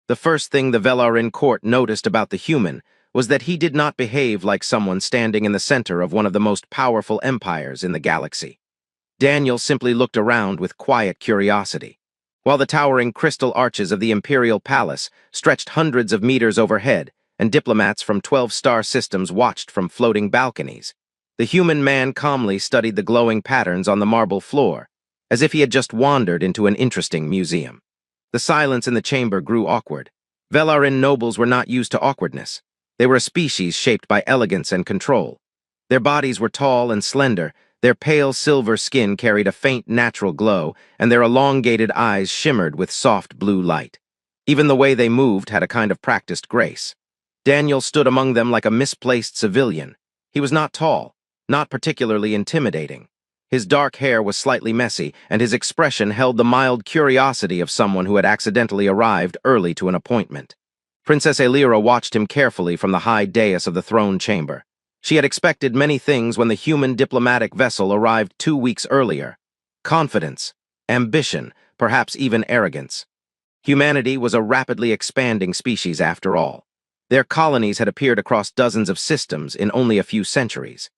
The first thing the Velarin court noticed about the human was that he did not behave like someone standing in the center of one of the most powerful empires in the galaxy. Daniel simply looked around with quiet curiosity. While the towering crystal arches of the Imperial Palace stretched hundreds of meters overhead, and diplomats from 12-star systems watched from floating balconies, the human man calmly studied the glowing patterns on the marble floor, as if he had just wandered into an interesting museum. The silence in the chamber grew awkward. Velarin nobles were not used to awkwardness. They were a species shaped by elegance and control. Their bodies were tall and slender, their pale silver skin carried a faint natural glow, and their elongated eyes shimmered with soft blue light. Even the way they moved had a kind of practiced grace. Daniel stood among them like a misplaced civilian. He was not tall, not particularly intimidating. His dark hair was slightly messy, and his expression held the mild curiosity of someone who had accidentally arrived early to an appointment. Princess Aelira watched him carefully from the high dais of the throne chamber. She had expected many things when the human diplomatic vessel arrived 2 weeks earlier. Confidence, ambition, perhaps even arrogance. Humanity was a rapidly expanding species after all. Their colonies had appeared across dozens of systems in only a few centuries.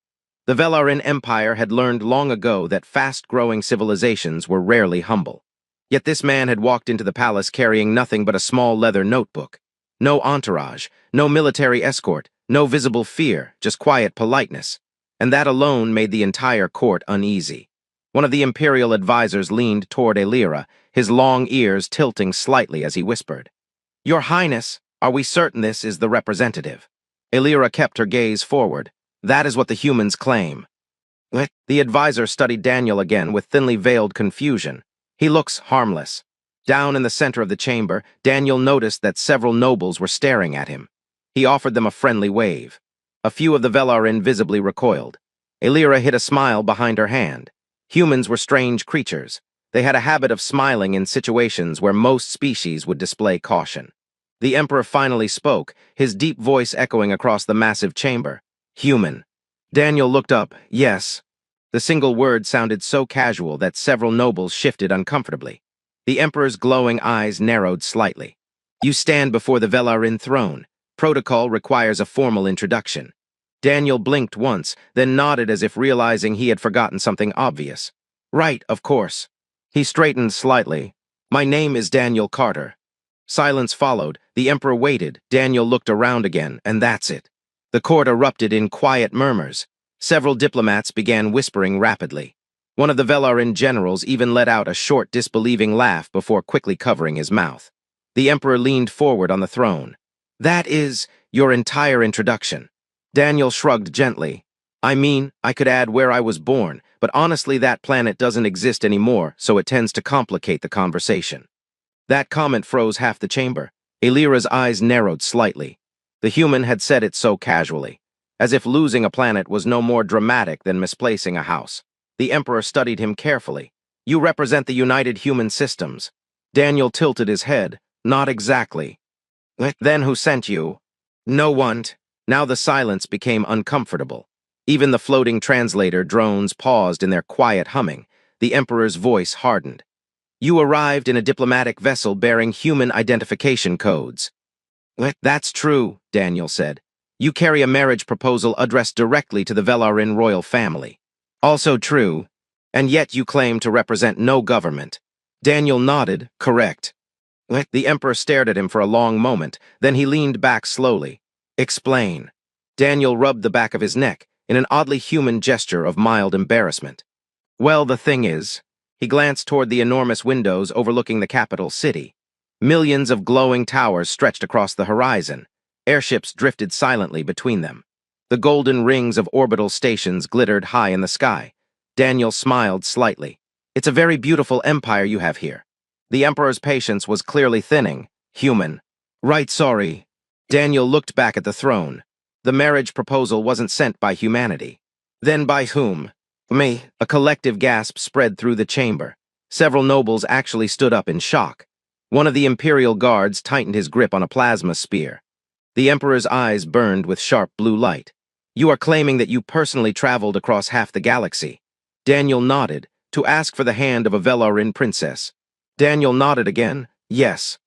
The Velarin Empire had learned long ago that fast-growing civilizations were rarely humble. Yet this man had walked into the palace carrying nothing but a small leather notebook. No entourage, no military escort, no visible fear, just quiet politeness. And that alone made the entire court uneasy. One of the imperial advisors leaned toward Aelira, his long ears tilting slightly as he whispered, "Your Highness, are we certain this is the representative?" Aelira kept her gaze forward. "That is what the humans claim." The advisor studied Daniel again with thinly veiled confusion. "He looks harmless." Down in the center of the chamber, Daniel noticed that several nobles were staring at him. He offered them a friendly wave. A few of the Velarin visibly recoiled. Aelira hid a smile behind her hand. Humans were strange creatures. They had a habit of smiling in situations where most species would display caution. The Emperor finally spoke, his deep voice echoing across the massive chamber. "Human." Daniel looked up. "Yes." The single word sounded so casual that several nobles shifted uncomfortably. The Emperor's glowing eyes narrowed slightly. "You stand before the Velarin throne. Protocol requires a formal introduction." Daniel blinked once, then nodded as if realizing he had forgotten something obvious. "Right, of course." He straightened slightly. "My name is Daniel Carter." Silence followed. The Emperor waited. Daniel looked around again, and that's it. The court erupted in quiet murmurs. Several diplomats began whispering rapidly. One of the Velarin generals even let out a short, disbelieving laugh before quickly covering his mouth. The Emperor leaned forward on the throne. "That is your entire introduction." Daniel shrugged gently. "I mean, I could add where I was born, but honestly that planet doesn't exist anymore, so it tends to complicate the conversation." That comment froze half the chamber. Aelira's eyes narrowed slightly. The human had said it so casually, as if losing a planet was no more dramatic than misplacing a house. The Emperor studied him carefully. "You represent the United Human Systems." Daniel tilted his head. "Not exactly." "Then who sent you?" "No one." Now the silence became uncomfortable. Even the floating translator drones paused in their quiet humming. The Emperor's voice hardened. "You arrived in a diplomatic vessel bearing human identification codes." "That's true," Daniel said. "You carry a marriage proposal addressed directly to the Velarin royal family." "Also true. And yet you claim to represent no government." Daniel nodded. "Correct." The Emperor stared at him for a long moment, then he leaned back slowly. "Explain." Daniel rubbed the back of his neck in an oddly human gesture of mild embarrassment. "Well, the thing is," he glanced toward the enormous windows overlooking the capital city. Millions of glowing towers stretched across the horizon. Airships drifted silently between them. The golden rings of orbital stations glittered high in the sky. Daniel smiled slightly. "It's a very beautiful empire you have here." The Emperor's patience was clearly thinning. "Human." "Right, sorry." Daniel looked back at the throne. The marriage proposal wasn't sent by humanity. "Then by whom?" "Me." A collective gasp spread through the chamber. Several nobles actually stood up in shock. One of the Imperial guards tightened his grip on a plasma spear. The Emperor's eyes burned with sharp blue light. "You are claiming that you personally traveled across half the galaxy." Daniel nodded, "to ask for the hand of a Velarin princess." Daniel nodded again. "Yes."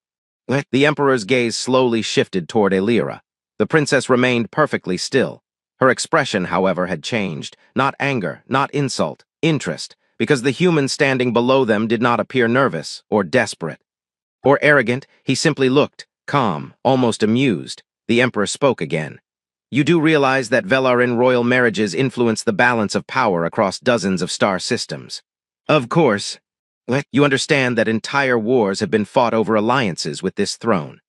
The Emperor's gaze slowly shifted toward Elira. The princess remained perfectly still. Her expression, however, had changed. Not anger, not insult, interest, because the human standing below them did not appear nervous or desperate or arrogant. He simply looked, calm, almost amused. The Emperor spoke again. You do realize that Velarin royal marriages influence the balance of power across dozens of star systems. Of course. You understand that entire wars have been fought over alliances with this throne.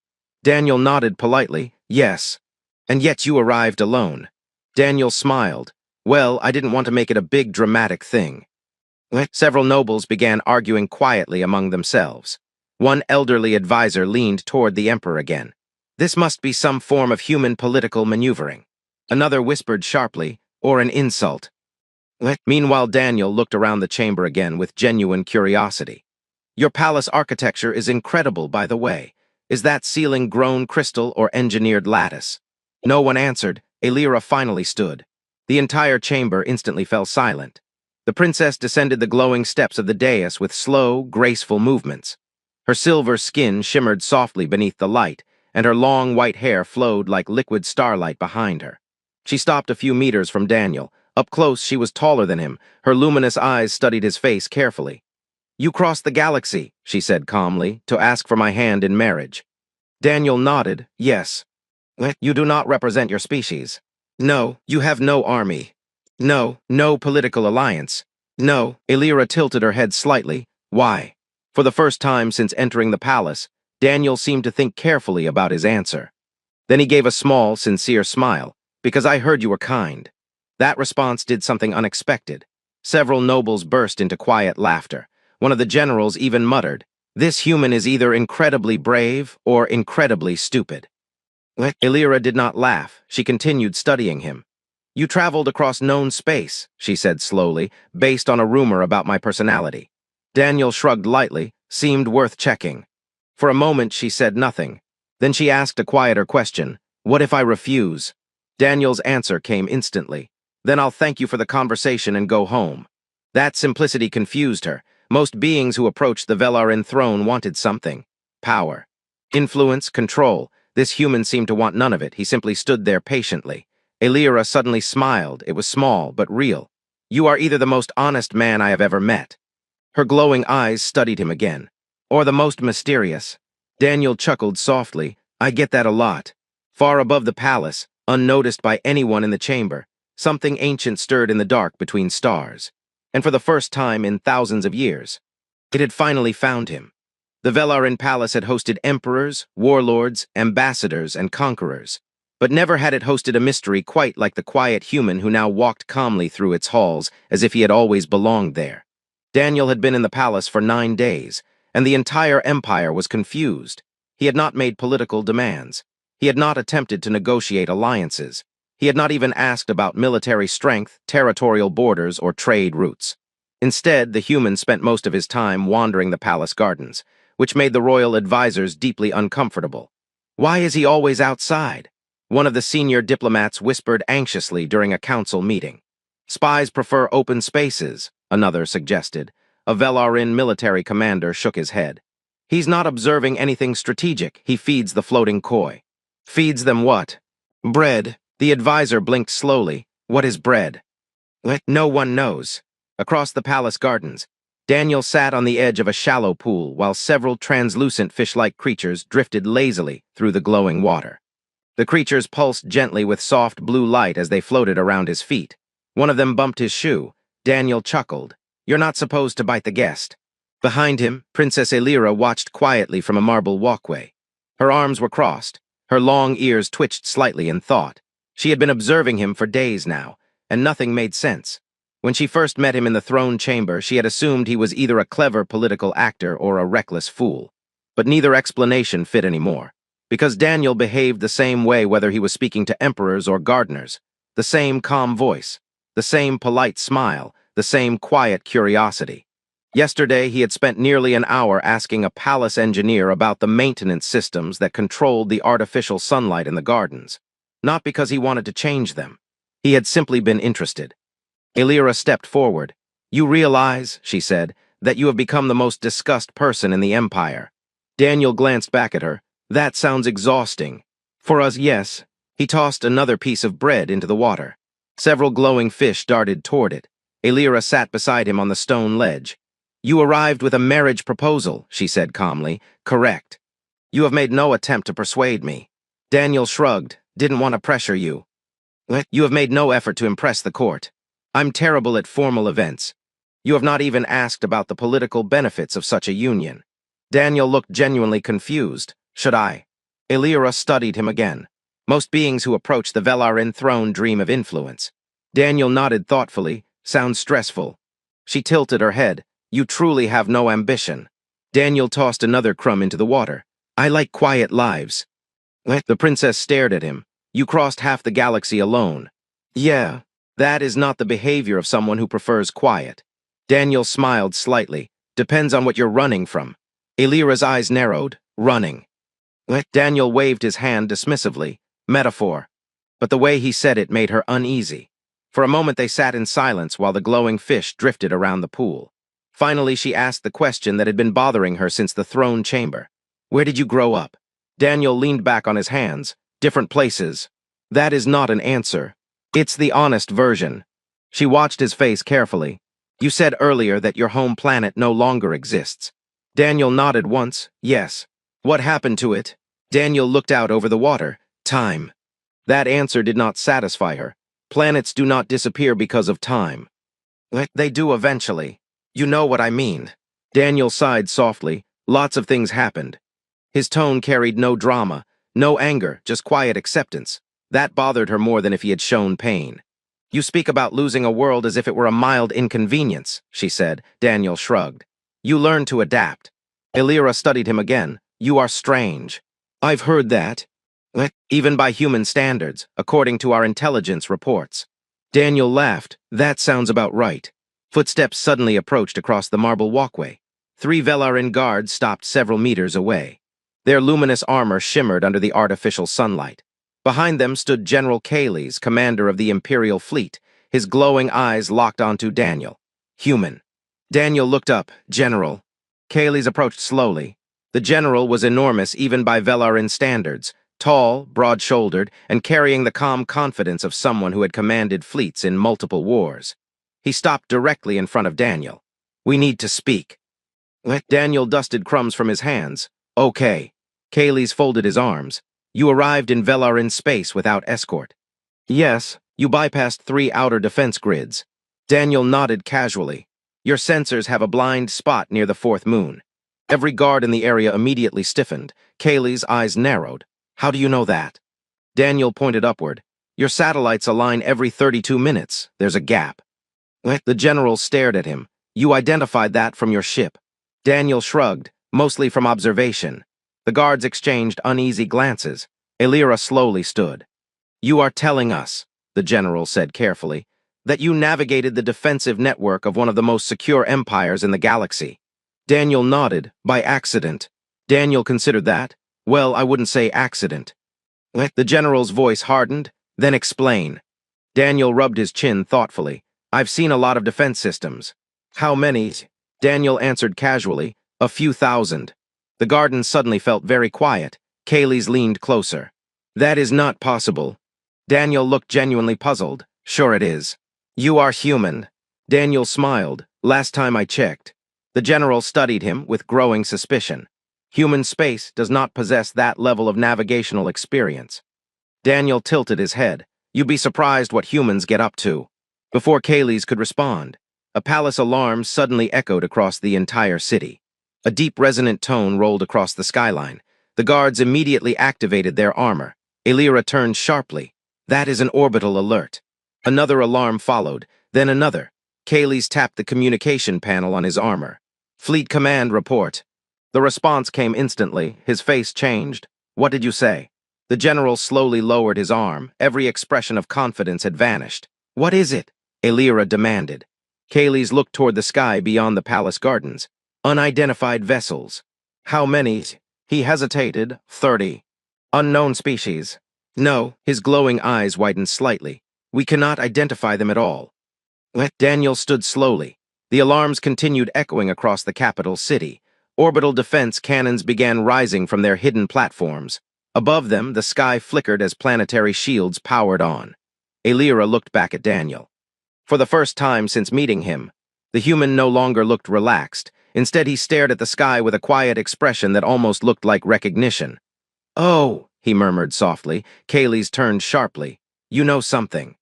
Daniel nodded politely, yes. And yet you arrived alone. Daniel smiled. Well, I didn't want to make it a big dramatic thing. Several nobles began arguing quietly among themselves. One elderly advisor leaned toward the Emperor again. This must be some form of human political maneuvering. Another whispered sharply, or an insult. Meanwhile, Daniel looked around the chamber again with genuine curiosity. Your palace architecture is incredible, by the way. Is that ceiling grown crystal or engineered lattice? No one answered. Elira finally stood. The entire chamber instantly fell silent. The princess descended the glowing steps of the dais with slow, graceful movements. Her silver skin shimmered softly beneath the light, and her long white hair flowed like liquid starlight behind her. She stopped a few meters from Daniel. Up close, she was taller than him. Her luminous eyes studied his face carefully. You crossed the galaxy, she said calmly, to ask for my hand in marriage. Daniel nodded, yes. You do not represent your species. No, you have no army. No, no political alliance. No, Elira tilted her head slightly. Why? For the first time since entering the palace, Daniel seemed to think carefully about his answer. Then he gave a small, sincere smile. Because I heard you were kind. That response did something unexpected. Several nobles burst into quiet laughter. One of the generals even muttered, this human is either incredibly brave or incredibly stupid. Elira did not laugh. She continued studying him. You traveled across known space, she said slowly, based on a rumor about my personality. Daniel shrugged lightly, seemed worth checking. For a moment she said nothing. Then she asked a quieter question. What if I refuse? Daniel's answer came instantly. Then I'll thank you for the conversation and go home. That simplicity confused her. Most beings who approached the Velarin throne wanted something. Power. Influence, control. This human seemed to want none of it. He simply stood there patiently. Elira suddenly smiled. It was small, but real. You are either the most honest man I have ever met. Her glowing eyes studied him again. Or the most mysterious. Daniel chuckled softly. I get that a lot. Far above the palace, unnoticed by anyone in the chamber, something ancient stirred in the dark between stars. And for the first time in thousands of years, it had finally found him. The Velarin palace had hosted emperors, warlords, ambassadors, and conquerors. But never had it hosted a mystery quite like the quiet human who now walked calmly through its halls as if he had always belonged there. Daniel had been in the palace for 9 days, and the entire empire was confused. He had not made political demands. He had not attempted to negotiate alliances. He had not even asked about military strength, territorial borders, or trade routes. Instead, the human spent most of his time wandering the palace gardens, which made the royal advisors deeply uncomfortable. Why is he always outside? One of the senior diplomats whispered anxiously during a council meeting. Spies prefer open spaces, another suggested. A Velarin military commander shook his head. He's not observing anything strategic. He feeds the floating koi. Feeds them what? Bread. The advisor blinked slowly. What is bread? No one knows. Across the palace gardens, Daniel sat on the edge of a shallow pool while several translucent fish-like creatures drifted lazily through the glowing water. The creatures pulsed gently with soft blue light as they floated around his feet. One of them bumped his shoe. Daniel chuckled. You're not supposed to bite the guest. Behind him, Princess Elira watched quietly from a marble walkway. Her arms were crossed. Her long ears twitched slightly in thought. She had been observing him for days now, and nothing made sense. When she first met him in the throne chamber, she had assumed he was either a clever political actor or a reckless fool. But neither explanation fit anymore, because Daniel behaved the same way whether he was speaking to emperors or gardeners. The same calm voice, the same polite smile, the same quiet curiosity. Yesterday, he had spent nearly an hour asking a palace engineer about the maintenance systems that controlled the artificial sunlight in the gardens. Not because he wanted to change them. He had simply been interested. Elira stepped forward. You realize, she said, that you have become the most discussed person in the Empire. Daniel glanced back at her. That sounds exhausting. For us, yes. He tossed another piece of bread into the water. Several glowing fish darted toward it. Elira sat beside him on the stone ledge. You arrived with a marriage proposal, she said calmly. Correct. You have made no attempt to persuade me. Daniel shrugged. Didn't want to pressure you. You have made no effort to impress the court. I'm terrible at formal events. You have not even asked about the political benefits of such a union. Daniel looked genuinely confused. Should I? Elira studied him again. Most beings who approach the Velarin throne dream of influence. Daniel nodded thoughtfully. Sounds stressful. She tilted her head. You truly have no ambition. Daniel tossed another crumb into the water. I like quiet lives. The princess stared at him. You crossed half the galaxy alone. Yeah, that is not the behavior of someone who prefers quiet. Daniel smiled slightly. Depends on what you're running from. Elira's eyes narrowed. Running. Daniel waved his hand dismissively. Metaphor. But the way he said it made her uneasy. For a moment they sat in silence while the glowing fish drifted around the pool. Finally she asked the question that had been bothering her since the throne chamber. Where did you grow up? Daniel leaned back on his hands. Different places. That is not an answer. It's the honest version. She watched his face carefully. You said earlier that your home planet no longer exists. Daniel nodded once. Yes. What happened to it? Daniel looked out over the water. Time. That answer did not satisfy her. Planets do not disappear because of time. They do eventually. You know what I mean. Daniel sighed softly. Lots of things happened. His tone carried no drama, no anger, just quiet acceptance. That bothered her more than if he had shown pain. You speak about losing a world as if it were a mild inconvenience, she said. Daniel shrugged. You learn to adapt. Elira studied him again. You are strange. I've heard that. Even by human standards, according to our intelligence reports. Daniel laughed. That sounds about right. Footsteps suddenly approached across the marble walkway. 3 Velarin guards stopped several meters away. Their luminous armor shimmered under the artificial sunlight. Behind them stood General Kayles, commander of the Imperial fleet, his glowing eyes locked onto Daniel. Human. Daniel looked up. General. Kayles approached slowly. The general was enormous even by Velarin standards, tall, broad-shouldered, and carrying the calm confidence of someone who had commanded fleets in multiple wars. He stopped directly in front of Daniel. We need to speak. Daniel dusted crumbs from his hands. Okay. Kayles folded his arms. You arrived in Velarin space without escort. Yes, you bypassed 3 outer defense grids. Daniel nodded casually. Your sensors have a blind spot near the 4th moon. Every guard in the area immediately stiffened. Kayles' eyes narrowed. How do you know that? Daniel pointed upward. Your satellites align every 32 minutes. There's a gap. The general stared at him. You identified that from your ship. Daniel shrugged, mostly from observation. The guards exchanged uneasy glances. Elira slowly stood. You are telling us, the general said carefully, that you navigated the defensive network of one of the most secure empires in the galaxy. Daniel nodded, by accident. Daniel considered that. Well, I wouldn't say accident. The general's voice hardened. Then explain. Daniel rubbed his chin thoughtfully. I've seen a lot of defense systems. How many? Daniel answered casually. A few thousand. The garden suddenly felt very quiet. Kayles leaned closer. That is not possible. Daniel looked genuinely puzzled. Sure it is. You are human. Daniel smiled. Last time I checked. The general studied him with growing suspicion. Human space does not possess that level of navigational experience. Daniel tilted his head. You'd be surprised what humans get up to. Before Kayles could respond, a palace alarm suddenly echoed across the entire city. A deep resonant tone rolled across the skyline. The guards immediately activated their armor. Elira turned sharply. That is an orbital alert. Another alarm followed, then another. Kayles tapped the communication panel on his armor. Fleet Command report. The response came instantly. His face changed. What did you say? The general slowly lowered his arm. Every expression of confidence had vanished. What is it? Elira demanded. Kayles looked toward the sky beyond the palace gardens. Unidentified vessels. How many? He hesitated. 30. Unknown species. No, his glowing eyes widened slightly. We cannot identify them at all. Daniel stood slowly. The alarms continued echoing across the capital city. Orbital defense cannons began rising from their hidden platforms. Above them, the sky flickered as planetary shields powered on. Alira looked back at Daniel. For the first time since meeting him, the human no longer looked relaxed. Instead, he stared at the sky with a quiet expression that almost looked like recognition. "Oh," he murmured softly. Kaylee's turned sharply. "You know something."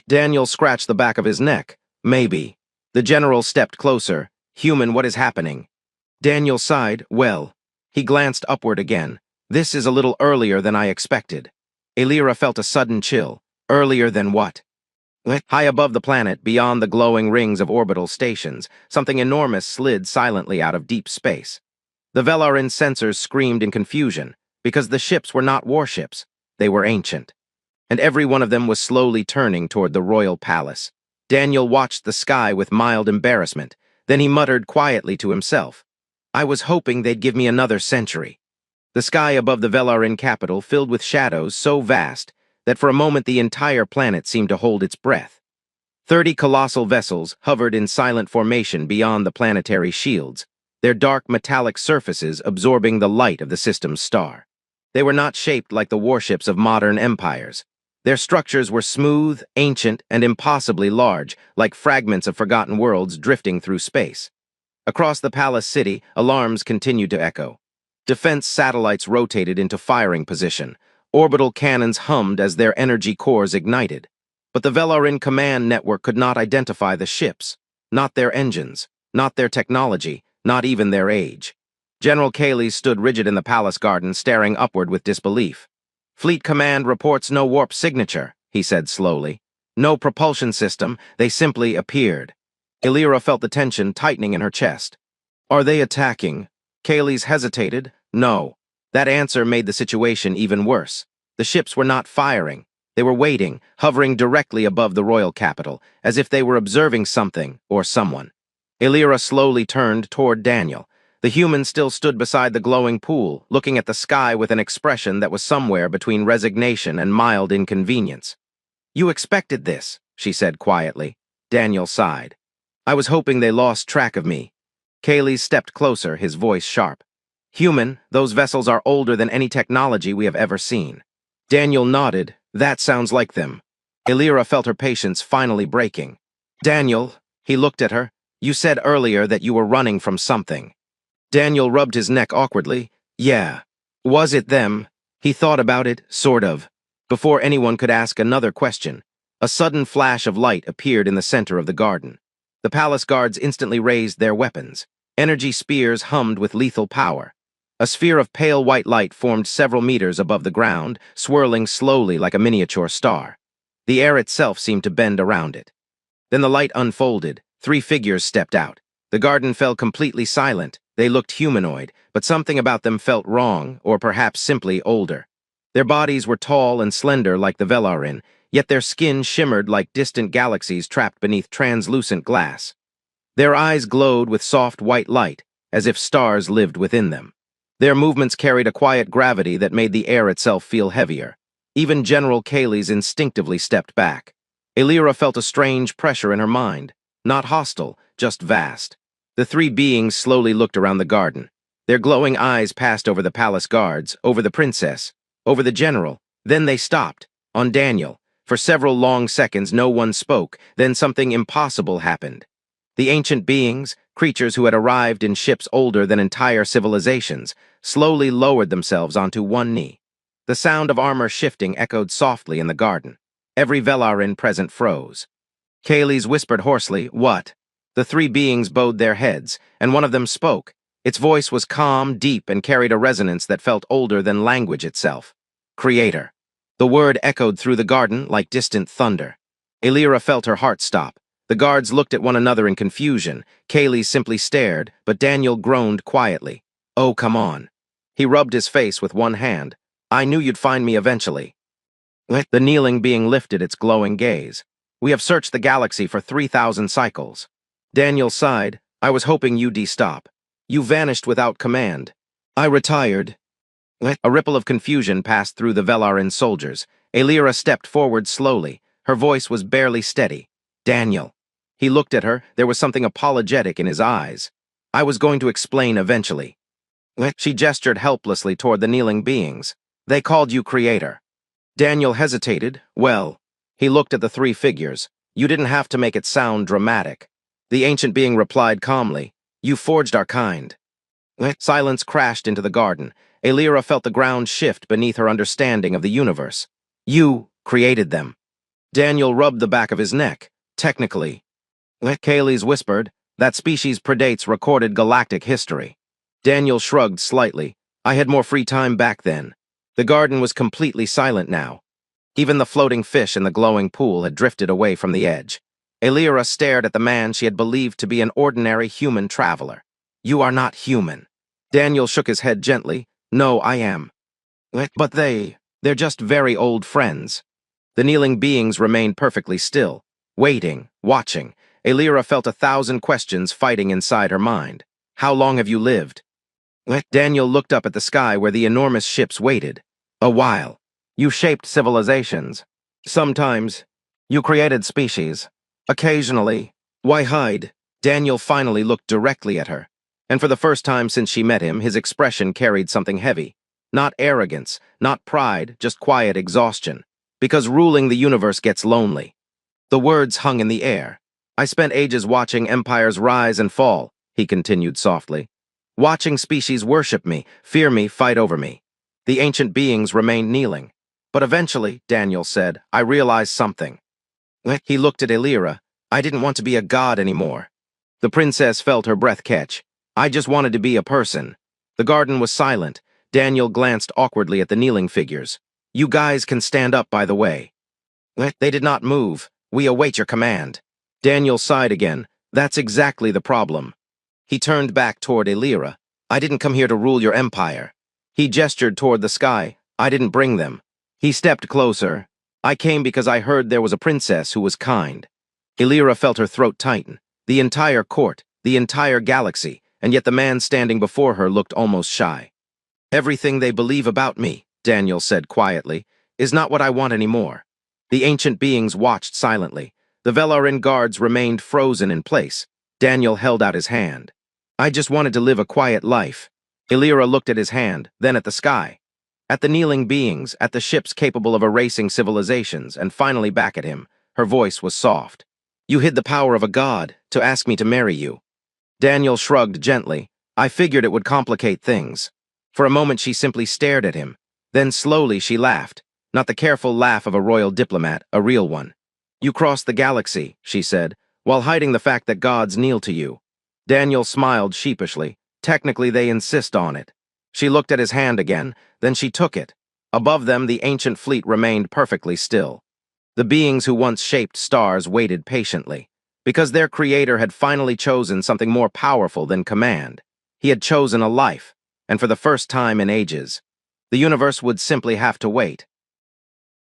Daniel scratched the back of his neck. "Maybe." The general stepped closer. "Human, what is happening?" Daniel sighed. "Well." He glanced upward again. "This is a little earlier than I expected." Alira felt a sudden chill. Earlier than what? High above the planet, beyond the glowing rings of orbital stations, something enormous slid silently out of deep space. The Velarin sensors screamed in confusion, because the ships were not warships. They were ancient. And every one of them was slowly turning toward the royal palace. Daniel watched the sky with mild embarrassment. Then he muttered quietly to himself, "I was hoping they'd give me another century." The sky above the Velarin capital filled with shadows so vast that for a moment the entire planet seemed to hold its breath. 30 colossal vessels hovered in silent formation beyond the planetary shields, their dark metallic surfaces absorbing the light of the system's star. They were not shaped like the warships of modern empires. Their structures were smooth, ancient, and impossibly large, like fragments of forgotten worlds drifting through space. Across the palace city, alarms continued to echo. Defense satellites rotated into firing position. Orbital cannons hummed as their energy cores ignited. But the Velarin command network could not identify the ships, not their engines, not their technology, not even their age. General Cayley stood rigid in the palace garden, staring upward with disbelief. "Fleet Command reports no warp signature," he said slowly. "No propulsion system, they simply appeared." Alira felt the tension tightening in her chest. "Are they attacking?" Cayley's hesitated. "No." That answer made the situation even worse. The ships were not firing. They were waiting, hovering directly above the royal capital, as if they were observing something or someone. Alira slowly turned toward Daniel. The human still stood beside the glowing pool, looking at the sky with an expression that was somewhere between resignation and mild inconvenience. "You expected this," she said quietly. Daniel sighed. "I was hoping they lost track of me." Cayley stepped closer, his voice sharp. "Human, those vessels are older than any technology we have ever seen." Daniel nodded. "That sounds like them." Alira felt her patience finally breaking. "Daniel," he looked at her, "you said earlier that you were running from something." Daniel rubbed his neck awkwardly. "Yeah. Was it them?" He thought about it, sort of. Before anyone could ask another question, a sudden flash of light appeared in the center of the garden. The palace guards instantly raised their weapons. Energy spears hummed with lethal power. A sphere of pale white light formed several meters above the ground, swirling slowly like a miniature star. The air itself seemed to bend around it. Then the light unfolded. 3 figures stepped out. The garden fell completely silent. They looked humanoid, but something about them felt wrong, or perhaps simply older. Their bodies were tall and slender like the Velarin, yet their skin shimmered like distant galaxies trapped beneath translucent glass. Their eyes glowed with soft white light, as if stars lived within them. Their movements carried a quiet gravity that made the air itself feel heavier. Even General Cayley's instinctively stepped back. Alira felt a strange pressure in her mind. Not hostile, just vast. The 3 beings slowly looked around the garden. Their glowing eyes passed over the palace guards, over the princess, over the general. Then they stopped, on Daniel. For several long seconds no one spoke, then something impossible happened. The ancient beings, creatures who had arrived in ships older than entire civilizations, slowly lowered themselves onto one knee. The sound of armor shifting echoed softly in the garden. Every Velarin present froze. Cayley's whispered hoarsely, "What?" The 3 beings bowed their heads, and one of them spoke. Its voice was calm, deep, and carried a resonance that felt older than language itself. "Creator." The word echoed through the garden like distant thunder. Alira felt her heart stop. The guards looked at one another in confusion. Cayley simply stared, but Daniel groaned quietly. "Oh, come on." He rubbed his face with one hand. "I knew you'd find me eventually." The kneeling being lifted its glowing gaze. "We have searched the galaxy for 3,000 cycles." Daniel sighed. "I was hoping you'd stop. You vanished without command." "I retired." A ripple of confusion passed through the Velarin soldiers. Alira stepped forward slowly. Her voice was barely steady. "Daniel." He looked at her. There was something apologetic in his eyes. I was going to explain eventually. She gestured helplessly toward the kneeling beings. They called you creator. Daniel hesitated. Well, he looked at the three figures. You didn't have to make it sound dramatic. The ancient being replied calmly. You forged our kind. Silence crashed into the garden. Elira felt the ground shift beneath her understanding of the universe. You created them. Daniel rubbed the back of his neck. Technically. Kaylee's whispered, that species predates recorded galactic history. Daniel shrugged slightly. I had more free time back then. The garden was completely silent now. Even the floating fish in the glowing pool had drifted away from the edge. Elira stared at the man she had believed to be an ordinary human traveler. You are not human. Daniel shook his head gently. No, I am. But they're just very old friends. The kneeling beings remained perfectly still, waiting, watching. Elira felt 1,000 questions fighting inside her mind. How long have you lived? Daniel looked up at the sky where the enormous ships waited. A while. You shaped civilizations. Sometimes. You created species. Occasionally. Why hide? Daniel finally looked directly at her. And for the first time since she met him, his expression carried something heavy. Not arrogance, not pride, just quiet exhaustion. Because ruling the universe gets lonely. The words hung in the air. I spent ages watching empires rise and fall, he continued softly. Watching species worship me, fear me, fight over me. The ancient beings remained kneeling. But eventually, Daniel said, I realized something. He looked at Elira. I didn't want to be a god anymore. The princess felt her breath catch. I just wanted to be a person. The garden was silent. Daniel glanced awkwardly at the kneeling figures. You guys can stand up, by the way. They did not move. We await your command. Daniel sighed again. That's exactly the problem. He turned back toward Elira. I didn't come here to rule your empire. He gestured toward the sky. I didn't bring them. He stepped closer. I came because I heard there was a princess who was kind. Elira felt her throat tighten. The entire court, the entire galaxy, and yet the man standing before her looked almost shy. Everything they believe about me, Daniel said quietly, is not what I want anymore. The ancient beings watched silently. The Velarin guards remained frozen in place. Daniel held out his hand. I just wanted to live a quiet life. Elira looked at his hand, then at the sky. At the kneeling beings, at the ships capable of erasing civilizations, and finally back at him. Her voice was soft. You hid the power of a god to ask me to marry you. Daniel shrugged gently. I figured it would complicate things. For a moment she simply stared at him. Then slowly she laughed. Not the careful laugh of a royal diplomat, a real one. You crossed the galaxy, she said, while hiding the fact that gods kneel to you. Daniel smiled sheepishly. Technically they insist on it. She looked at his hand again, then she took it. Above them the ancient fleet remained perfectly still. The beings who once shaped stars waited patiently, because their creator had finally chosen something more powerful than command. He had chosen a life, and for the first time in ages. The universe would simply have to wait.